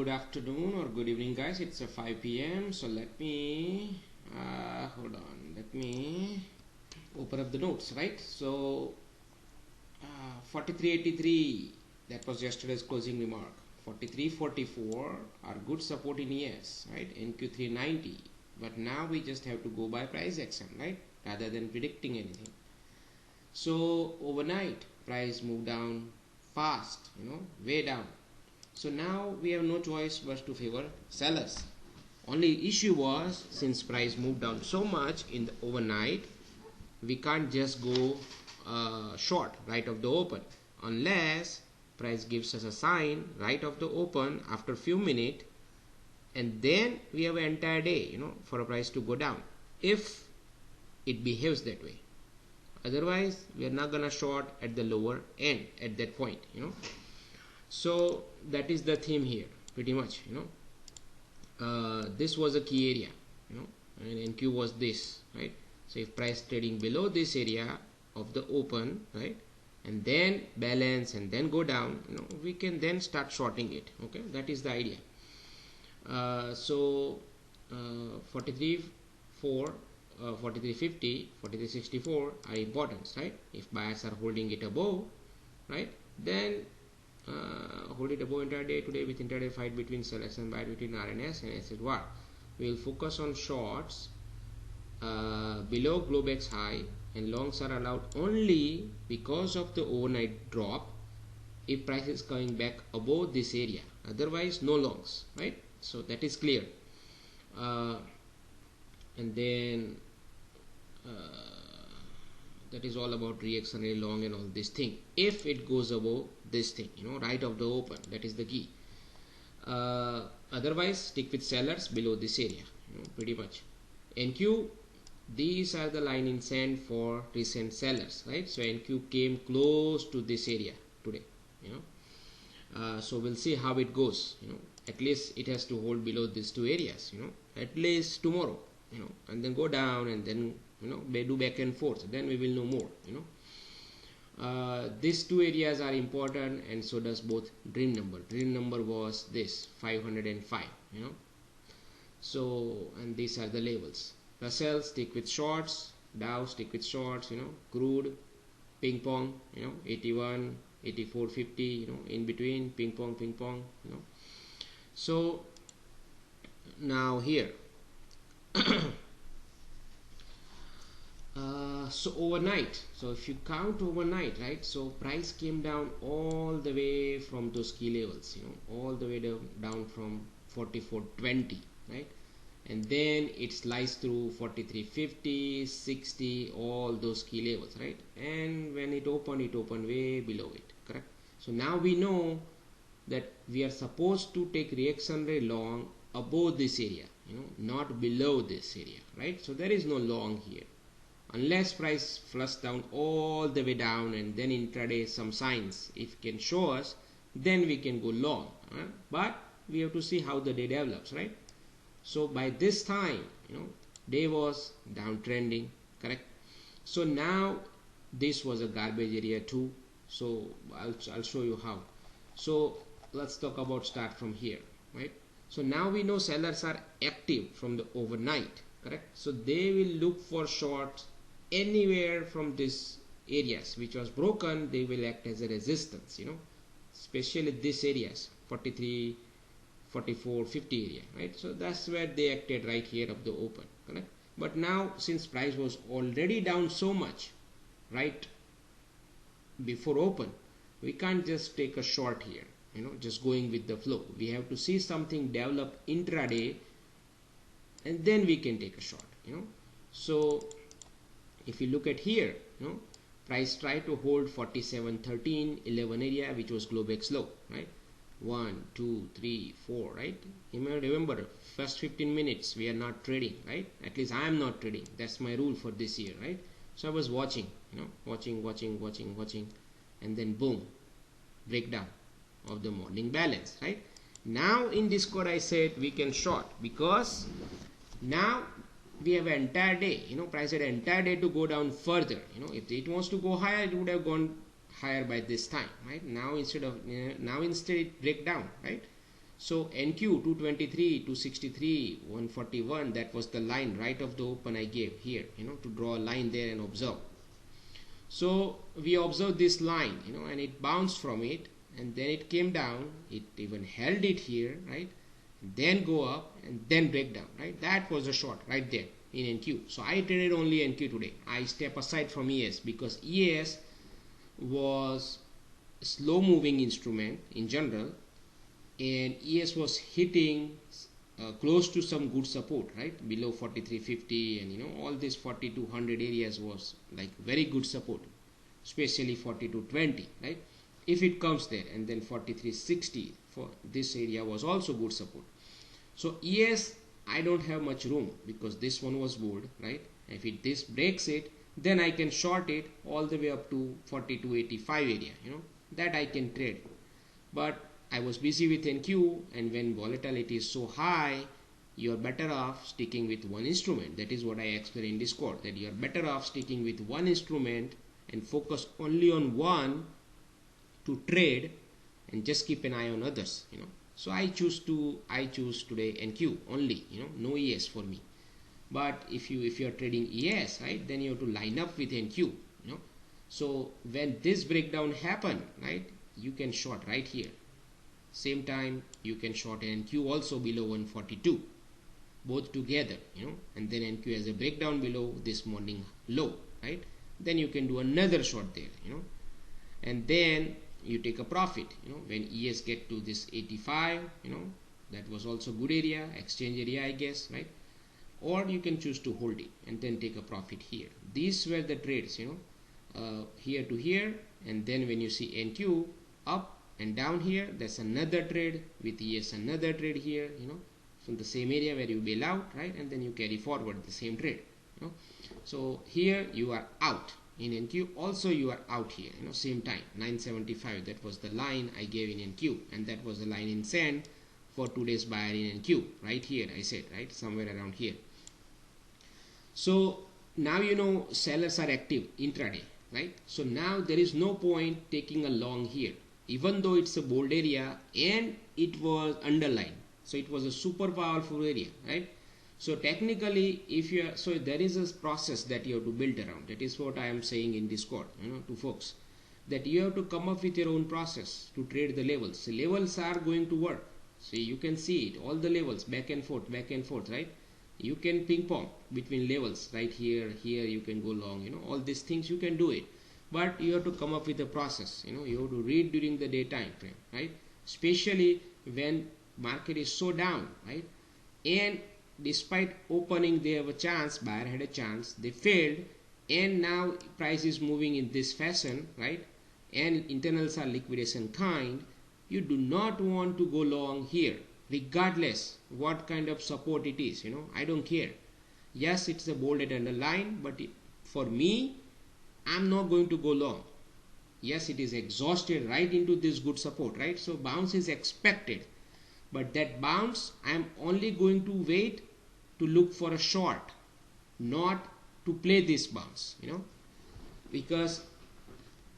good afternoon or good evening, guys. It's 5 p.m. So let me hold on. Let me open up the notes, right? So 43.83, that was yesterday's closing remark. 43.44 are good support in ES, right? NQ 390, but now we just have to go by price action, right? Rather than predicting anything. So overnight price moved down fast, way down. So now we have no choice but to favor sellers. Only issue was, since price moved down so much in the overnight, we can't just go short right of the open unless price gives us a sign right of the open after a few minutes, and then we have an entire day for a price to go down if it behaves that way. Otherwise we are not gonna short at the lower end at that point. So that is the theme here pretty much. This was a key area, and NQ was this, right? So if price trading below this area of the open, right, and then balance and then go down, we can then start shorting it. Okay, that is the idea. So 43.4, 43.50, 43.64 are important, right? If buyers are holding it above, right, then hold it above entire day today with intraday fight between sellers and buyers between RNS and asset war. We will focus on shorts below Globex high, and longs are allowed only because of the overnight drop if price is coming back above this area. Otherwise no longs, right? So that is clear. And then that is all about reactionary long and all this thing. If it goes above this thing, right of the open, that is the key. Otherwise stick with sellers below this area, pretty much. NQ, these are the line in sand for recent sellers, right? So NQ came close to this area today, so we'll see how it goes. At least it has to hold below these two areas, at least tomorrow, and then go down and then do back and forth. Then we will know more. These two areas are important, and so does both dream number. Dream number was this 505, so, and these are the levels. Russell, stick with shorts. Dow, stick with shorts. Crude, ping pong, 81, 84.50, in between, ping pong, So now here so overnight, so if you count overnight, right, so price came down all the way from those key levels, all the way down from 44.20, right, and then it sliced through 43.50, 60, all those key levels, right, and when it opened way below it, correct? So now we know that we are supposed to take reactionary long above this area, not below this area, right? So there is no long here unless price flush down all the way down, and then intraday some signs if it can show us, then we can go long, but we have to see how the day develops, right? So by this time, day was downtrending, correct? So now this was a garbage area too, so I'll show you how. So let's talk about start from here, right? So now we know sellers are active from the overnight, correct? So they will look for shorts anywhere from these areas which was broken. They will act as a resistance, especially these areas, 43, 44, 50 area, right? So that's where they acted right here of the open, correct? But now since price was already down so much right before open, we can't just take a short here, just going with the flow. We have to see something develop intraday, and then we can take a short, So if you look at here, price tried to hold 47.13, 11 area, which was Globex low, right? 1, 2, 3, 4, right? You may remember first 15 minutes we are not trading, right? At least I am not trading. That's my rule for this year, right? So I was watching, watching, and then boom, breakdown of the morning balance, right? Now in Discord I said we can short because now we have an entire day, price had an entire day to go down further. If it wants to go higher, it would have gone higher by this time, right? Now instead it break down, right? So NQ 223, 263, 141, that was the line right of the open I gave here, to draw a line there and observe. So we observed this line, and it bounced from it, and then it came down, it even held it here, right? Then go up and then break down, right? That was a short right there in NQ. So I traded only NQ today. I step aside from ES because ES was slow moving instrument in general, and ES was hitting close to some good support, right, below 4350, and all these 4200 areas was like very good support, especially 4220, right, if it comes there. And then 4360 for this area was also good support. So ES I don't have much room because this one was bold, right? If this breaks it, then I can short it all the way up to 4285 area, that I can trade. But I was busy with NQ, and when volatility is so high, you are better off sticking with one instrument. That is what I explained in Discord, that you are better off sticking with one instrument and focus only on one to trade and just keep an eye on others, So I choose today NQ only, no ES for me. But if you are trading ES, right, then you have to line up with NQ, So when this breakdown happen, right, you can short right here. Same time you can short NQ also below 142, both together, and then NQ has a breakdown below this morning low, right? Then you can do another short there, and then you take a profit, when ES get to this 85, that was also good area, exchange area, I guess, right? Or you can choose to hold it and then take a profit here. These were the trades, here to here, and then when you see NQ up and down here, that's another trade with ES, another trade here, from the same area where you bail out, right? And then you carry forward the same trade, So here you are out in NQ, also you are out here, same time 975. That was the line I gave in NQ, and that was the line in send for today's buyer in NQ, right here I said, right, somewhere around here. So now sellers are active intraday, right? So now there is no point taking a long here, even though it's a bold area and it was underlined. So it was a super powerful area, right? So technically, so there is a process that you have to build around. That is what I am saying in Discord, to folks, that you have to come up with your own process to trade the levels. So levels are going to work. So you can see it, all the levels, back and forth, right? You can ping pong between levels, right here, you can go long, all these things you can do it. But you have to come up with a process, you have to read during the day time frame, right? Especially when market is so down, right? And despite opening, they have a chance, buyer had a chance, they failed, and now price is moving in this fashion, right? And internals are liquidation kind. You do not want to go long here, regardless what kind of support it is, I don't care. Yes, it's a bolded underline, but for me, I'm not going to go long. Yes, it is exhausted right into this good support, right? So bounce is expected, but that bounce I'm only going to wait to look for a short, not to play this bounce, because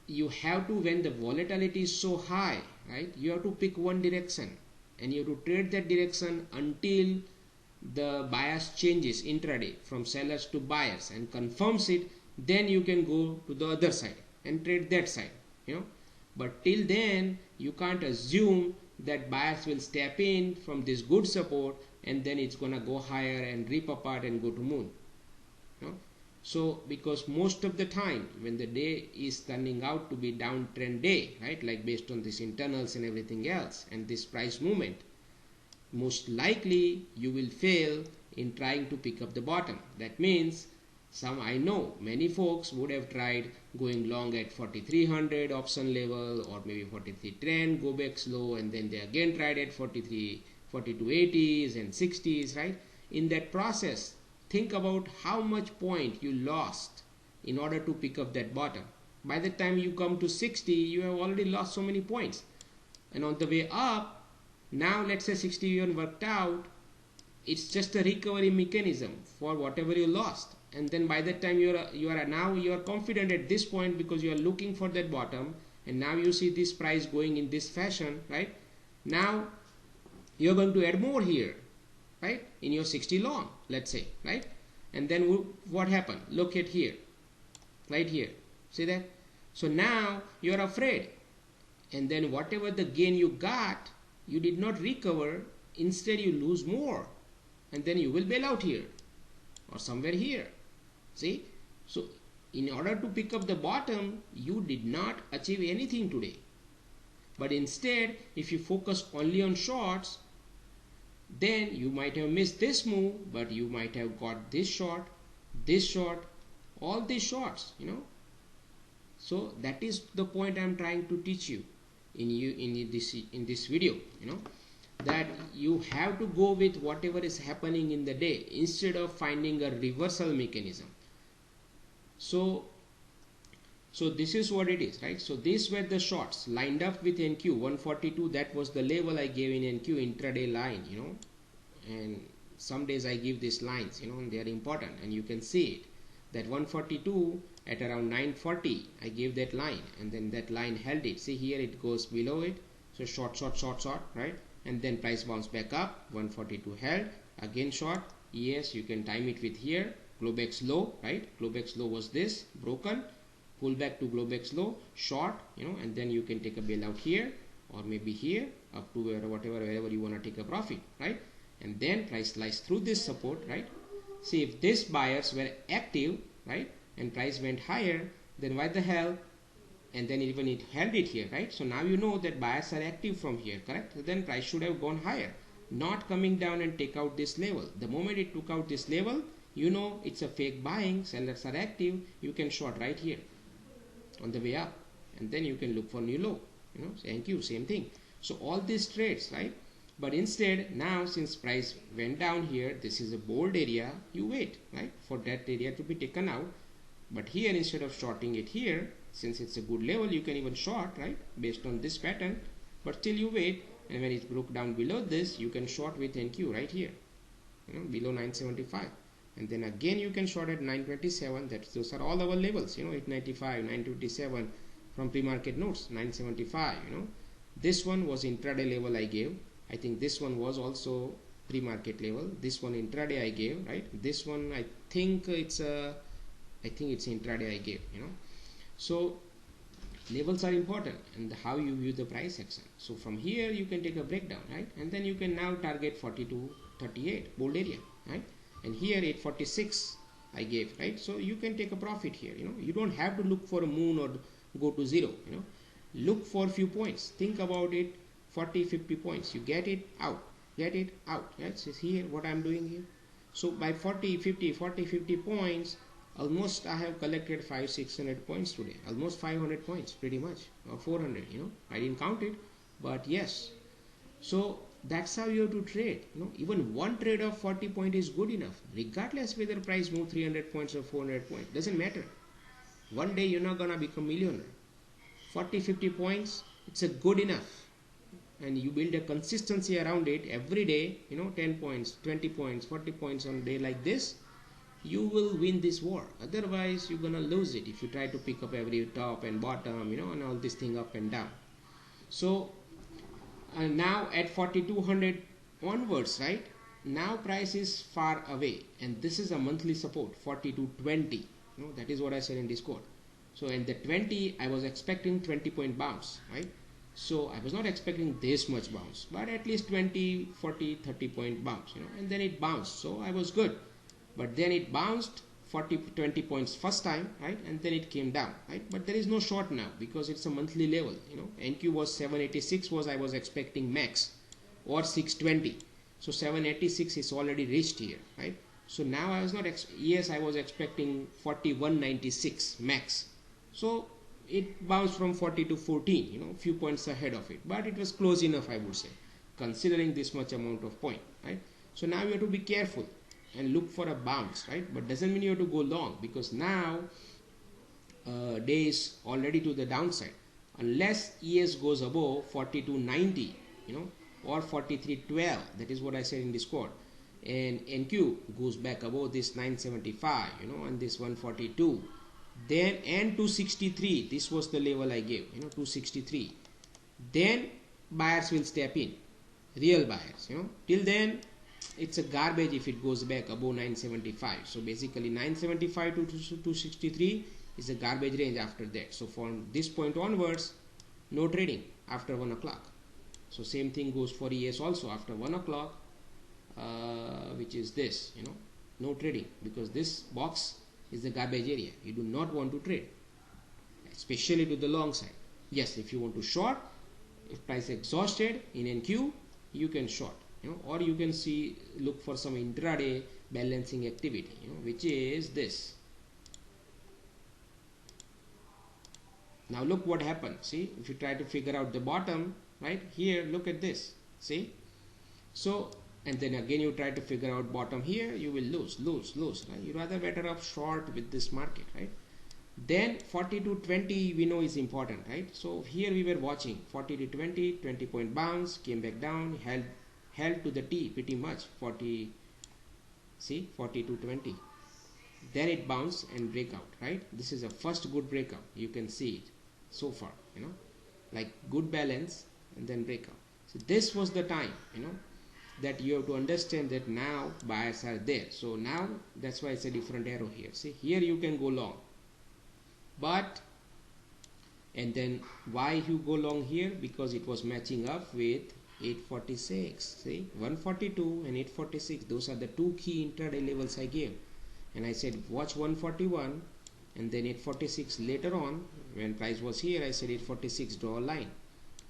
you have to, when the volatility is so high, right, you have to pick one direction and you have to trade that direction until the bias changes intraday from sellers to buyers and confirms it. Then you can go to the other side and trade that side, but till then you can't assume that buyers will step in from this good support and then it's gonna go higher and rip apart and go to moon. So because most of the time when the day is turning out to be downtrend day, right, like based on this internals and everything else and this price movement, most likely you will fail in trying to pick up the bottom. That means I know many folks would have tried going long at 4300 option level or maybe 4310, go back slow, and then they again tried at 4280s and 60s, right? In that process, think about how much point you lost in order to pick up that bottom. By the time you come to 60, you have already lost so many points. And on the way up, now let's say 61 worked out, it's just a recovery mechanism for whatever you lost. And then by that time you are confident at this point because you are looking for that bottom, and now you see this price going in this fashion, right? Now you're going to add more here, right, in your 60 long, let's say, right? And then what happened? Look at here, right here, see that? So now you're afraid, and then whatever the gain you got, you did not recover, instead you lose more, and then you will bail out here or somewhere here. See, so in order to pick up the bottom, you did not achieve anything today. But instead, if you focus only on shorts, then you might have missed this move, but you might have got this short, all these shorts, you know. So that is the point I'm trying to teach you in this video, you know, that you have to go with whatever is happening in the day instead of finding a reversal mechanism. So this is what it is, right? So these were the shorts lined up with NQ 142. That was the level I gave in NQ, intraday line, you know. And some days I give these lines, you know, and they are important, and you can see it, that 142 at around 940 I gave that line, and then that line held it. See here, it goes below it, so short, right? And then price bounce back up, 142 held, again short. Yes, you can time it with here, Globex low, right? Globex low was this, broken, pull back to Globex low, short, you know, and then you can take a bail out here, or maybe here, up to wherever you want to take a profit, right? And then price slice through this support, right? See, if these buyers were active, right, and price went higher, then why the hell? And then even it held it here, right? So now you know that buyers are active from here, correct? So then price should have gone higher, not coming down and take out this level. The moment it took out this level, you know it's a fake buying, sellers are active, you can short right here on the way up, and then you can look for new low, you know. Thank you, same thing. So all these trades, right? But instead, now since price went down here, this is a bold area, you wait, right, for that area to be taken out. But here, instead of shorting it here, since it's a good level, you can even short, right, based on this pattern. But still you wait, and when it broke down below this, you can short with NQ right here, you know, below 975. And then again you can short at 927. Those are all our levels, you know, 895, 927 from pre-market notes, 975, you know. This one was intraday level I gave. I think this one was also pre-market level. This one intraday I gave, right? This one I think it's intraday I gave, you know. So levels are important, and how you view the price action. So from here you can take a breakdown, right? And then you can now target 42.38 bold area, right? And here 846 I gave, right? So you can take a profit here, you know. You don't have to look for a moon or go to zero, you know. Look for few points, think about it, 40-50 points, you get it out, right? So here what I'm doing here. So by 40-50 points, almost I have collected 500-600 points today, almost 500 points pretty much, or 400, you know. I didn't count it, but yes. So that's how you have to trade, you know. Even one trade of 40 points is good enough, regardless whether price move 300 points or 400 points, doesn't matter. One day you're not gonna become millionaire. 40-50 points, it's a good enough, and you build a consistency around it every day, you know, 10 points, 20 points, 40 points on a day like this, you will win this war. Otherwise you're gonna lose it if you try to pick up every top and bottom, you know, and all this thing up and down. So now at 4200 onwards, right, now price is far away, and this is a monthly support, 4220, you know, that is what I said in Discord. So in the 20 I was expecting 20 point bounce, right? So I was not expecting this much bounce, but at least 20, 40, 30 point bounce, you know, and then it bounced, so I was good. But then it bounced 20 points first time, right, and then it came down, right? But there is no short now because it's a monthly level, you know. NQ was 786 I was expecting max, or 620. So 786 is already reached here, right? So now I was not I was expecting 4196 max. So it bounced from 40 to 14, you know, few points ahead of it, but it was close enough, I would say, considering this much amount of point, right? So now you have to be careful and look for a bounce, right? But doesn't mean you have to go long, because now day is already to the downside. Unless ES goes above 42.90, you know, or 43.12, that is what I said in Discord, and NQ goes back above this 975, you know, and this 142, then and 263, this was the level I gave, you know, 263, then buyers will step in, real buyers, till then it's a garbage if it goes back above 975. So basically 975 to 263 is a garbage range after that. So from this point onwards, no trading after 1 o'clock. So same thing goes for ES also after 1 o'clock, which is this, no trading, because this box is the garbage area. You do not want to trade, especially to the long side. Yes, if you want to short, if price exhausted in NQ, you can short, or you can look for some intraday balancing activity, which is this. Now look what happened. See, if you try to figure out the bottom right here, look at this. See, so, and then again you try to figure out bottom here, you will lose, right? You rather better off short with this market, right? Then 40 to 20 we know is important, right? So here we were watching 40 to 20 point bounce, came back down, held to the T pretty much, 40, see, 40 to 20. Then it bounced and breakout, right? This is a first good breakout. You can see it so far, like good balance and then breakout. So this was the time, that you have to understand that now buyers are there. So now that's why it's a different arrow here. See, here you can go long, but, and then why you go long here? Because it was matching up with 846. See, 142 and 846, those are the two key intraday levels I gave. And I said watch 141 and then 846 later on. When price was here, I said 846, draw a line.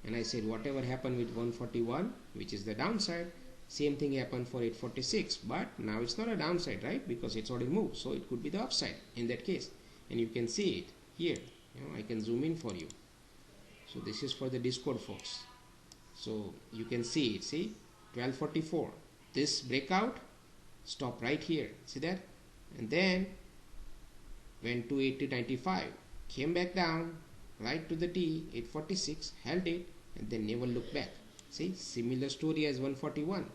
And I said whatever happened with 141, which is the downside, same thing happened for 846. But now it's not a downside, right? Because it's already moved. So it could be the upside in that case. And you can see it here. I can zoom in for you. So this is for the Discord folks. So you can see it. See, 1244. This breakout, stop right here. See that? And then went to 80.95, came back down right to the T, 846, held it, and then never looked back. See, similar story as 141,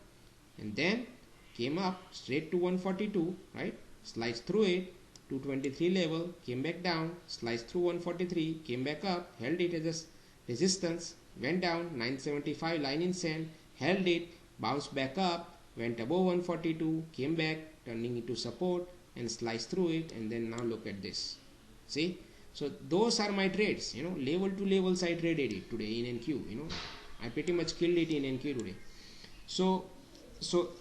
and then came up straight to 142, right? Sliced through it, 223 level, came back down, sliced through 143, came back up, held it as a resistance, went down 975 line in sand, held it, bounced back up, went above 142, came back, turning into support, and slice through it, and then now look at this. See, so those are my trades, level to levels I traded it today in NQ. I pretty much killed it in NQ today. So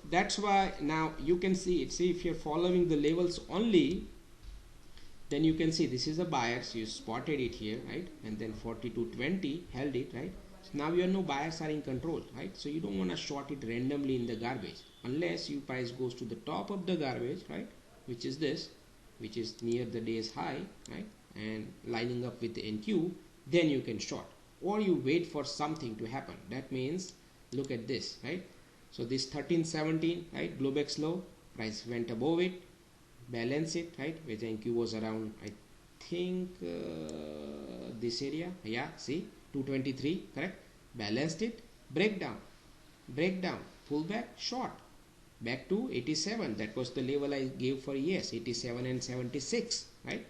that's why now you can see it. See, if you're following the levels only, then you can see this is a buyers, you spotted it here, right? And then 40 to 20 held it, right? So now you know buyers are in control, right? So you don't want to short it randomly in the garbage unless your price goes to the top of the garbage, right? Which is this, which is near the day's high, right? And lining up with the NQ, then you can short, or you wait for something to happen. That means look at this, right? So this 1317, right? Globex low, price went above it, balance it, right? Which NQ was around, I think this area, yeah, see, 223, correct? Balanced it, breakdown, pull back, short, back to 87. That was the level I gave for ES, 87 and 76, right?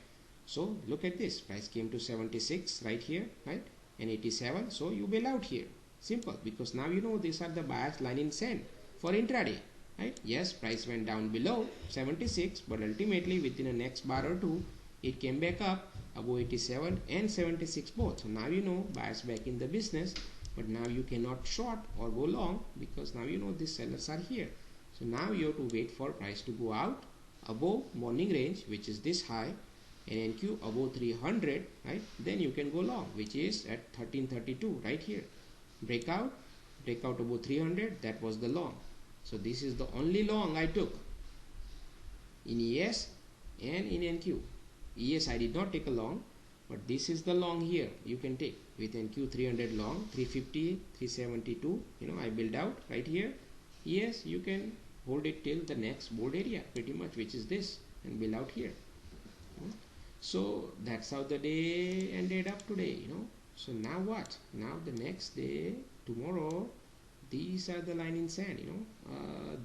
So look at this, price came to 76 right here, right? And 87, so you bail out here. Simple, because now you know these are the buyers line in sand for intraday, right? Yes, price went down below 76, but ultimately within the next bar or two, it came back up above 87 and 76 both. So now you know buyers back in the business, but now you cannot short or go long because now you know these sellers are here. So now you have to wait for price to go out above morning range, which is this high, and NQ above 300, right? Then you can go long, which is at 1332 right here. Breakout above 300, that was the long. So this is the only long I took in ES and in NQ. ES I did not take a long, but this is the long here you can take with NQ 300 long, 350, 372, I build out right here. ES you can hold it till the next board area pretty much, which is this, and build out here. So that's how the day ended up today. So now what? Now the next day, tomorrow, these are the line in sand,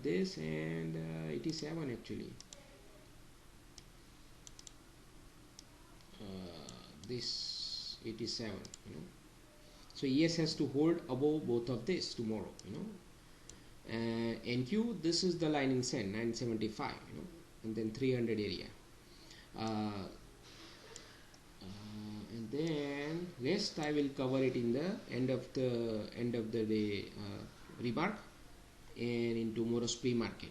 this and 87 actually. This 87, So ES has to hold above both of this tomorrow, NQ, this is the line in sand 975, and then 300 area, and then rest I will cover it in the end of the day remark and in tomorrow's pre-market,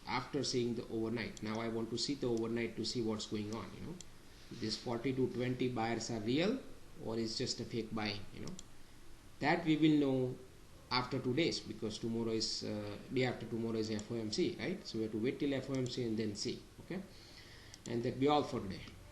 after seeing the overnight. Now I want to see the overnight to see what's going on, this 40 to 20 buyers are real or is just a fake buying, that we will know after 2 days, because tomorrow is day after tomorrow is FOMC, right? So we have to wait till FOMC and then see. Okay, and that be all for today.